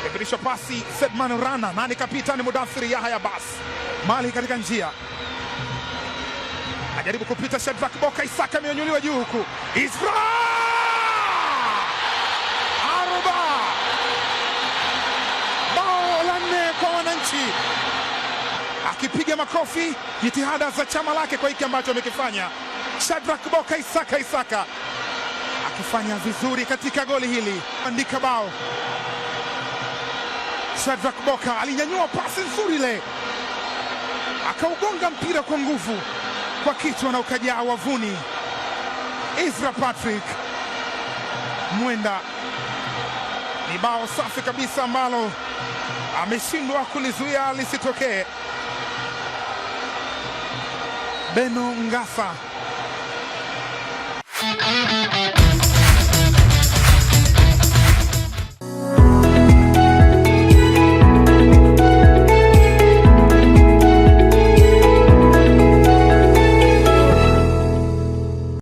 Ipitisha pasi Sedman Rana, nani kapitani Mudathiri Yahya Bas. Mali katika njia. Ajaribu kupita Shadrack Boka Isaka, amenyanyuliwa juu huku. Isra! Aruba! Bao la 4 kwa wananchi. Akipiga makofi jitihada za chama lake kwa hiki ambacho amekifanya. Shadrack Boka Isaka akifanya vizuri katika goli hili. Andika bao. Shadrack Boka alinyanyua pasi nzuri ile, akaugonga mpira kwa nguvu kwa kichwa na ukajaa wavuni. Isra Patrick Mwenda, ni bao safi kabisa ambalo ameshindwa kulizuia lisitokee. Beno Ngasa.